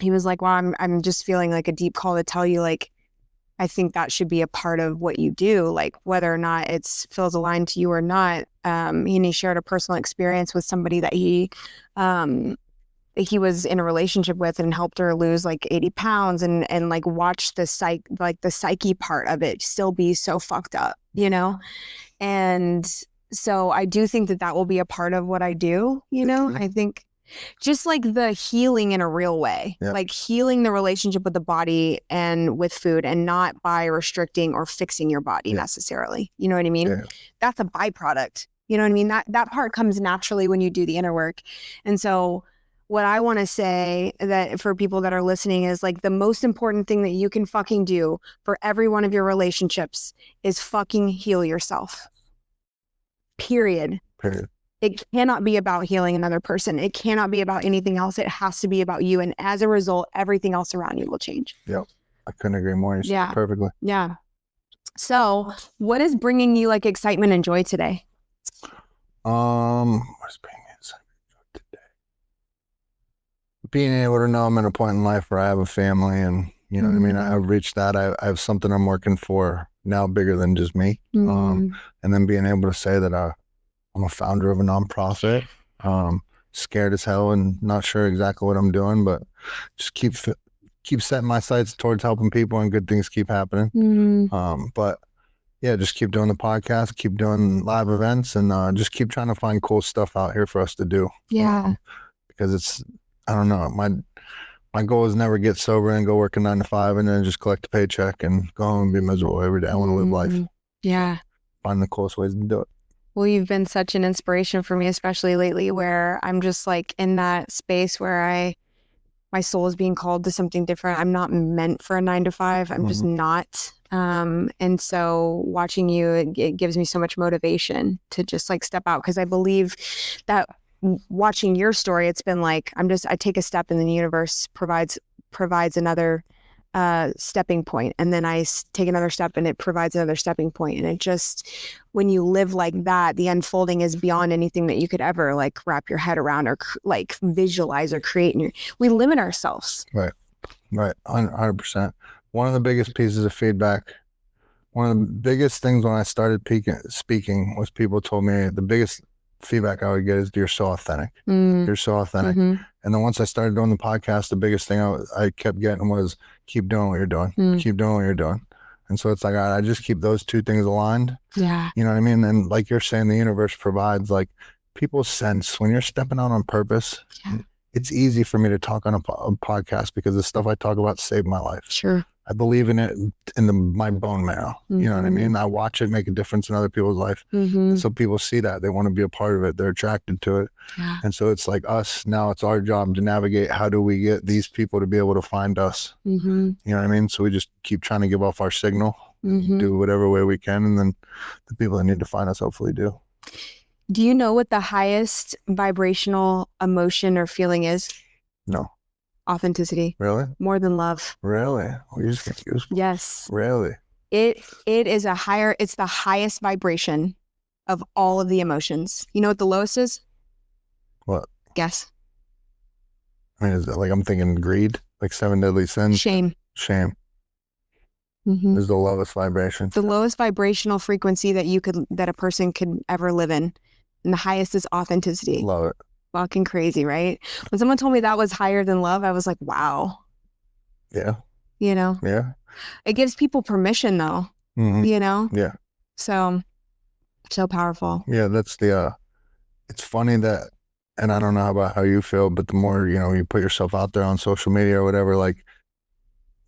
he was like, well, I'm just feeling like a deep call to tell you, like, I think that should be a part of what you do, like whether or not it feels aligned to you or not. And he shared a personal experience with somebody that he was in a relationship with and helped her lose like 80 pounds and like watch the psyche part of it still be so fucked up, you know? And so I do think that will be a part of what I do, you know? I think just like the healing in a real way, like healing the relationship with the body and with food, and not by restricting or fixing your body necessarily. You know what I mean? Yeah. That's a byproduct. You know what I mean? That part comes naturally when you do the inner work. And so what I want to say that for people that are listening is like the most important thing that you can fucking do for every one of your relationships is fucking heal yourself. Period. It cannot be about healing another person. It cannot be about anything else. It has to be about you. And as a result, everything else around you will change. Yep. I couldn't agree more. You said it perfectly. Yeah. So what is bringing you like excitement and joy today? What's bringing me excitement and joy today? Being able to know I'm at a point in life where I have a family, and you know what I mean? I've reached that. I have something I'm working for now bigger than just me. And then being able to say that I'm a founder of a nonprofit, scared as hell and not sure exactly what I'm doing, but just keep setting my sights towards helping people, and good things keep happening. But yeah, just keep doing the podcast, keep doing live events, and just keep trying to find cool stuff out here for us to do. Yeah. Because I don't know, my goal is never get sober and go work a 9 to 5 and then just collect a paycheck and go home and be miserable every day. I want to live life. Yeah. Find the coolest ways to do it. Well, you've been such an inspiration for me, especially lately, where I'm just like in that space where my soul is being called to something different. I'm not meant for a 9 to 5. I'm just not. And so watching you, it gives me so much motivation to just like step out. Cause I believe that watching your story, it's been like, I take a step and the universe provides another stepping point, and then I take another step and it provides another stepping point. And it just, when you live like that, the unfolding is beyond anything that you could ever like wrap your head around or like visualize or create. We limit ourselves. Right. 100%. One of the biggest pieces of feedback, one of the biggest things when I started speaking was people told me the biggest feedback I would get is, you're so authentic. You're so authentic. And then once I started doing the podcast, the biggest thing I kept getting was, keep doing what you're doing. Keep doing what you're doing. And so it's like, I just keep those two things aligned. Yeah. You know what I mean? And like you're saying, the universe provides, like, people sense when you're stepping out on purpose. Yeah. it's easy for me to talk on a podcast because the stuff I talk about saved my life. Sure. I believe in it in my bone marrow. You know what I mean? I watch it make a difference in other people's life. And so people see that. They want to be a part of it. They're attracted to it. Yeah. And so it's like us, now it's our job to navigate how do we get these people to be able to find us. You know what I mean? So we just keep trying to give off our signal, do whatever way we can, and then the people that need to find us hopefully do. Do you know what the highest vibrational emotion or feeling is? No. Authenticity. Really? More than love. Really? Well, you're just confused. Yes. Really? It is it's the highest vibration of all of the emotions. You know what the lowest is? What? Guess. I mean, is it like, I'm thinking greed, like 7 deadly sins? Shame. Shame. Is the lowest vibration. The lowest vibrational frequency that a person could ever live in. And the highest is authenticity. Love it. Fucking crazy, right? When someone told me that was higher than love, I was like, wow. Yeah. You know? Yeah. It gives people permission though. You know? Yeah. So powerful. Yeah, that's it's funny that, and I don't know about how you feel, but the more, you put yourself out there on social media or whatever, like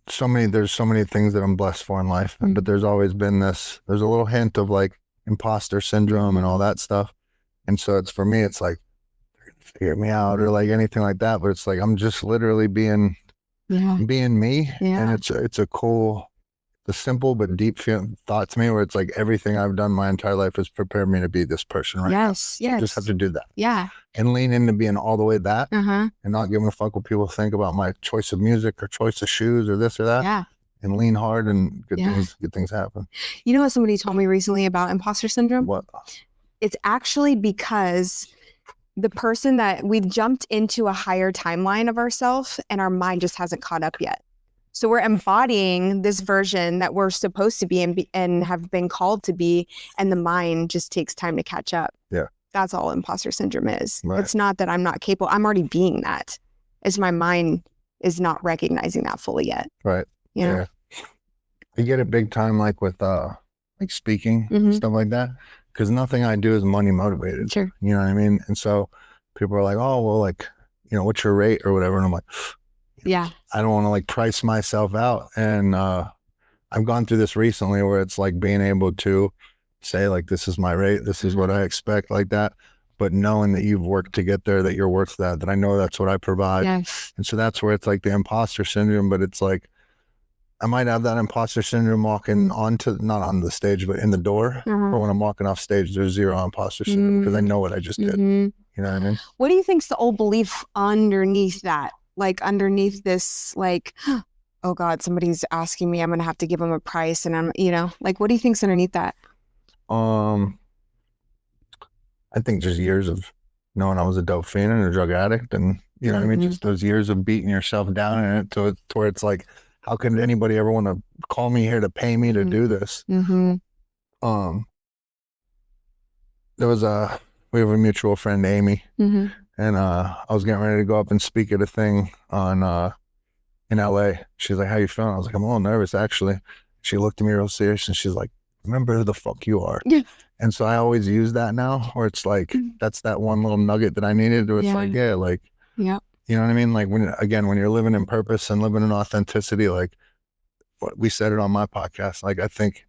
there's so many things that I'm blessed for in life, but there's always been there's a little hint of like imposter syndrome and all that stuff. And so for me, it's like, figure me out or like anything like that, but it's like I'm just literally being me. And it's a cool, the simple but deep thought to me, where it's like everything I've done my entire life has prepared me to be this person right now. Yes. I just have to do that and lean into being all the way that and not giving a fuck what people think about my choice of music or choice of shoes or this or that, and lean hard, and good things happen. You know what somebody told me recently about imposter syndrome? What? It's actually because the person that we've jumped into a higher timeline of ourselves and our mind just hasn't caught up yet. So we're embodying this version that we're supposed to be and have been called to be, and the mind just takes time to catch up. Yeah. That's all imposter syndrome is. Right. It's not that I'm not capable. I'm already being that. It's my mind is not recognizing that fully yet. Right. You know? Yeah. I get it big time, like with like speaking, stuff like that. Because nothing I do is money motivated. Sure. You know what I mean? And so people are like, oh, well, like, what's your rate or whatever? And I'm like, I don't want to like price myself out. And I've gone through this recently where it's like being able to say like, this is my rate, this is what I expect, like that. But knowing that you've worked to get there, that you're worth that I know that's what I provide. Yes. And so that's where it's like the imposter syndrome, but it's like, I might have that imposter syndrome walking not on the stage, but in the door. Or when I'm walking off stage, there's zero imposter syndrome because I know what I just did. You know what I mean? What do you think's the old belief underneath that? Like underneath this, like, oh God, somebody's asking me, I'm going to have to give them a price. And I'm, like, what do you think's underneath that? I think just years of knowing I was a dope fiend and a drug addict. And, you know what I mean? Just those years of beating yourself down in it to where it's like, how could anybody ever want to call me here to pay me to do this? There was we have a mutual friend, Amy, and I was getting ready to go up and speak at a thing in LA. She's like, how you feeling? I was like, I'm a little nervous, actually. She looked at me real serious and she's like, remember who the fuck you are. And so I always use that now, where it's like, that's that one little nugget that I needed. It's like, you know what I mean? Like when you're living in purpose and living in authenticity, like what we said it on my podcast, like I think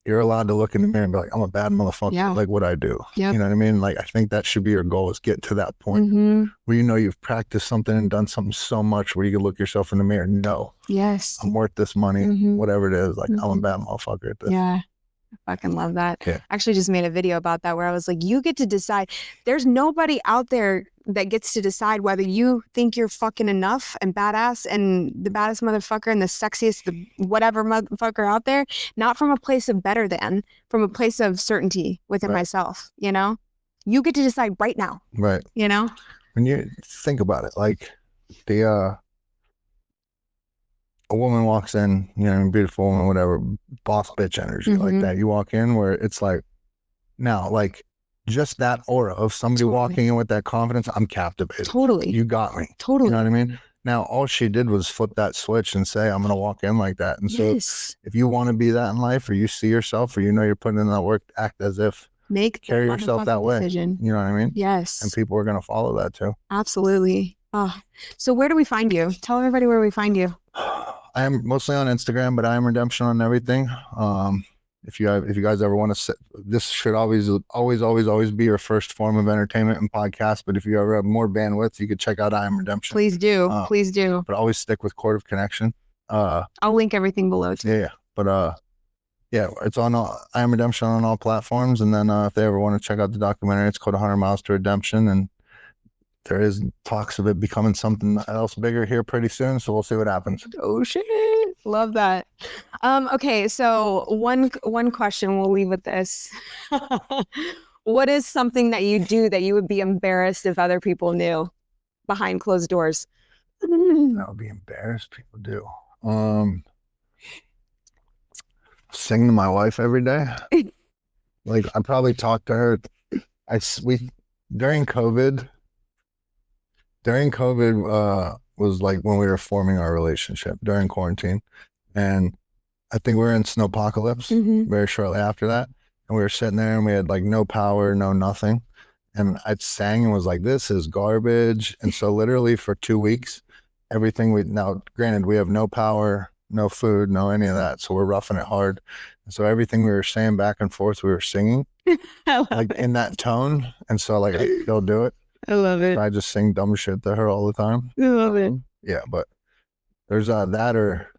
you're allowed to look in the mirror and be like, I'm a bad motherfucker, like what I do. You know what I mean? Like I think that should be your goal, is get to that point where you've practiced something and done something so much where you can look yourself in the mirror and know, I'm worth this money, whatever it is. Like I'm a bad motherfucker at this. Yeah. I fucking love that. Yeah. I actually just made a video about that where I was like, you get to decide. There's nobody out there that gets to decide whether you think you're fucking enough and badass and the baddest motherfucker and the sexiest, the whatever motherfucker out there, not from a place of better than, from a place of certainty within myself, You get to decide right now. Right. When you think about it, like a woman walks in, beautiful woman, whatever, boss bitch energy like that. You walk in where it's like, now, like just that aura of somebody walking in with that confidence, I'm captivated. Totally. You got me. Totally. You know what I mean? Now, all she did was flip that switch and say, I'm going to walk in like that. And so if you want to be that in life, or you see yourself, or you're putting in that work, act as if, carry yourself that way. Decision. You know what I mean? Yes. And people are going to follow that too. Absolutely. Oh, so where do we find you? Tell everybody where we find you. I am mostly on Instagram, but I am Redemption on everything. If you guys ever want to sit, this should always be your first form of entertainment and podcast. But if you ever have more bandwidth, you could check out I Am Redemption. Please do. Please do. But always stick with Court of Connection. I'll link everything below too. Yeah. But yeah, it's on I Am Redemption on all platforms. And then if they ever want to check out the documentary, it's called 100 Miles to Redemption. And there is talks of it becoming something else bigger here pretty soon. So we'll see what happens. Oh shit. Love that. Okay, so one question we'll leave with this. What is something that you do that you would be embarrassed if other people knew behind closed doors? That would be embarrassed people do. Sing to my wife every day. Like I probably talk to her. During COVID was like when we were forming our relationship during quarantine. And I think we were in snowpocalypse very shortly after that. And we were sitting there and we had like no power, no nothing. And I sang and was like, this is garbage. And so literally for 2 weeks, now granted, we have no power, no food, no any of that. So we're roughing it hard. And so everything we were saying back and forth, we were singing like in that tone. And so like, they'll do it. I love it. I just sing dumb shit to her all the time. I love it. Yeah, but there's that, or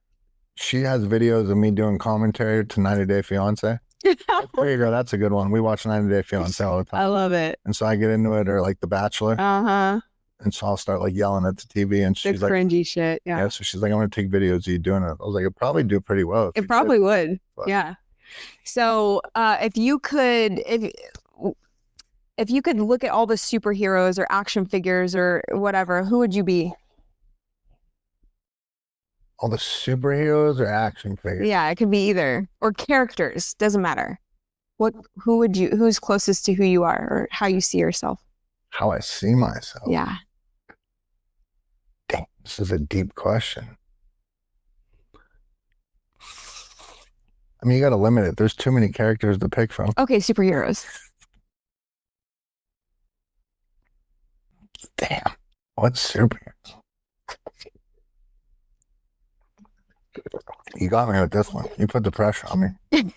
she has videos of me doing commentary to 90 Day Fiance. There you go. That's a good one. We watch 90 Day Fiance all the time. I love it. And so I get into it, or like The Bachelor. And so I'll start like yelling at the TV, and she's the like, cringy shit. Yeah. So she's like, I'm going to take videos of you doing it. I was like, it'd probably do pretty well. It probably would. But. Yeah. So if you could look at all the superheroes or action figures or whatever, who would you be? All the superheroes or action figures? Yeah, it could be either. Or characters. Doesn't matter. Who's closest to who you are or how you see yourself? How I see myself? Yeah. Dang, this is a deep question. I mean, you got to limit it. There's too many characters to pick from. Okay, superheroes. Damn. What's superheroes? You got me with this one. You put the pressure on me. I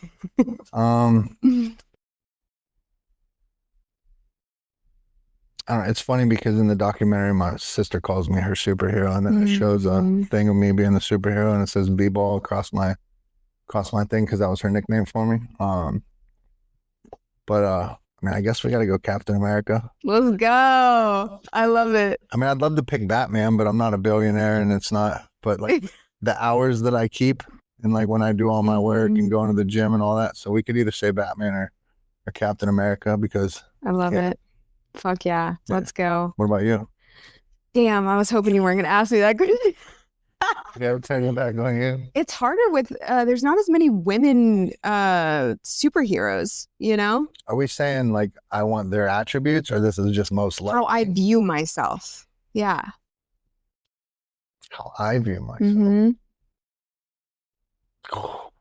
don't know. It's funny because in the documentary, my sister calls me her superhero, and then it shows a thing of me being the superhero, and it says B-ball across my thing because that was her nickname for me. But I mean, I guess we got to go Captain America. Let's go. I love it. I mean, I'd love to pick Batman, but I'm not a billionaire, and it's not. But like the hours that I keep, and like when I do all my work and going to the gym and all that, so we could either say Batman or Captain America because I love it. Fuck yeah. Let's go. What about you? Damn, I was hoping you weren't going to ask me that question. Yeah, I'm turning back on you. It's harder with, there's not as many women superheroes, you know? Are we saying like I want their attributes, or this is just most likely? How I view myself. Yeah. How I view myself. All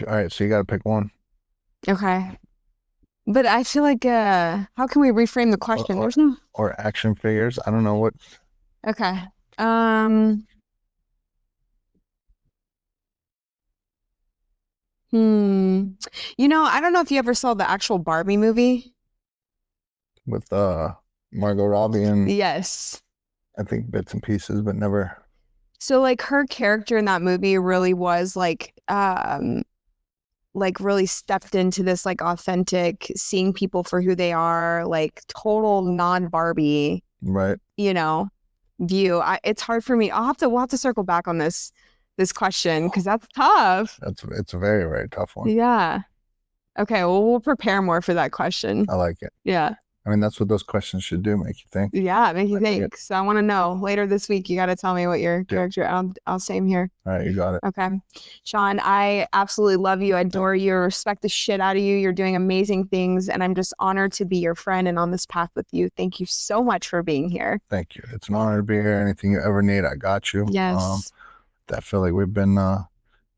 right, so you got to pick one. Okay. But I feel like, how can we reframe the question? There's no... Or action figures. I don't know what. Okay. You know, I don't know if you ever saw the actual Barbie movie. With Margot Robbie and... Yes. I think bits and pieces, but never... So, like, her character in that movie really was, like really stepped into this like authentic seeing people for who they are, like total non-Barbie, right? You know, view. It's hard for me. We'll have to circle back on this question because that's tough. It's a very, very tough one. Yeah. Okay. Well, we'll prepare more for that question. I like it. Yeah. I mean, that's what those questions should do, make you think. Yeah, make you think. So I want to know later this week. You got to tell me what your character. I'll same here. All right, you got it. Okay, Shawn, I absolutely love you. I adore you. I respect the shit out of you. You're doing amazing things, and I'm just honored to be your friend and on this path with you. Thank you so much for being here. Thank you. It's an honor to be here. Anything you ever need, I got you. Yes. I feel like we've been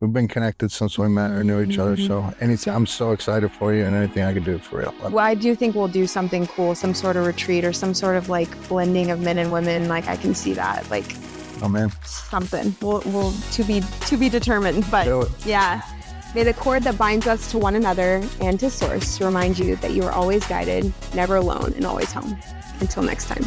we've been connected since we met or knew each other. So anytime, I'm so excited for you, and anything I could do for real. Well, I do think we'll do something cool, some sort of retreat or some sort of like blending of men and women. Like I can see that, like, oh man, something. We'll to be determined. But yeah, may the cord that binds us to one another and to Source remind you that you are always guided, never alone, and always home. Until next time.